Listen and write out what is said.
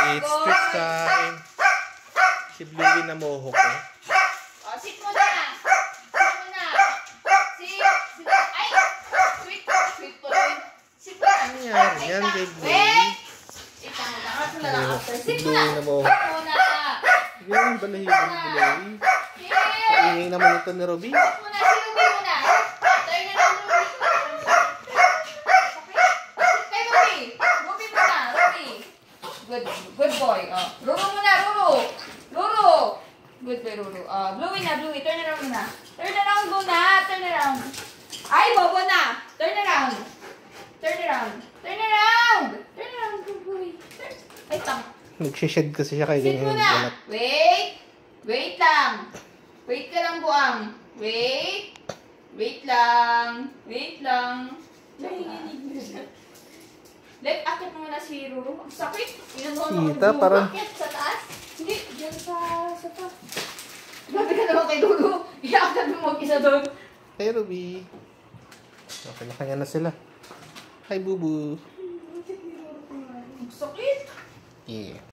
It's treat time. Si Bluey na mohok eh. Oh, sit mo na. Sit mo na. Sit. Ay! Sweet po rin. Sit mo na. Ano yan kay Bluey? Wait! Sit mo na. Kaso na lang after. Sit mo na. Bluey na mohok. Sit mo na. Yan, balahibo ni Bluey. Kaingay naman ito ni Ruby. Sit mo na. Si Ruby mo na. Tayo na lang Ruby. Kay Ruby. Ruby mo na. Ruby. Good boy. Oh. Ruru mo na. Ruru. Good boy, Ruru. Bluey na. Bluey. Turn around muna. Turn around muna. Turn around. Ay, bobo na. Turn around. Turn around. Turn around. Turn around. Good boy. Turn. Ay, tang. Nagsished kasi siya kay Sit mo ganyan na. balat. Wait. Wait lang. Wait ka lang, buang. Wait. Wait lang. Wait lang. Let, akit mo na si Ruru. Ang sakit. Kita, parang... Akit sa taas. Hindi, dyan sa taas. Grabe ka naman kay Ruru. Iakit mo mag-isa doon. Hey Ruby. Okay na kanya na sila. Hi Bubu. Ang sakit. Yeah.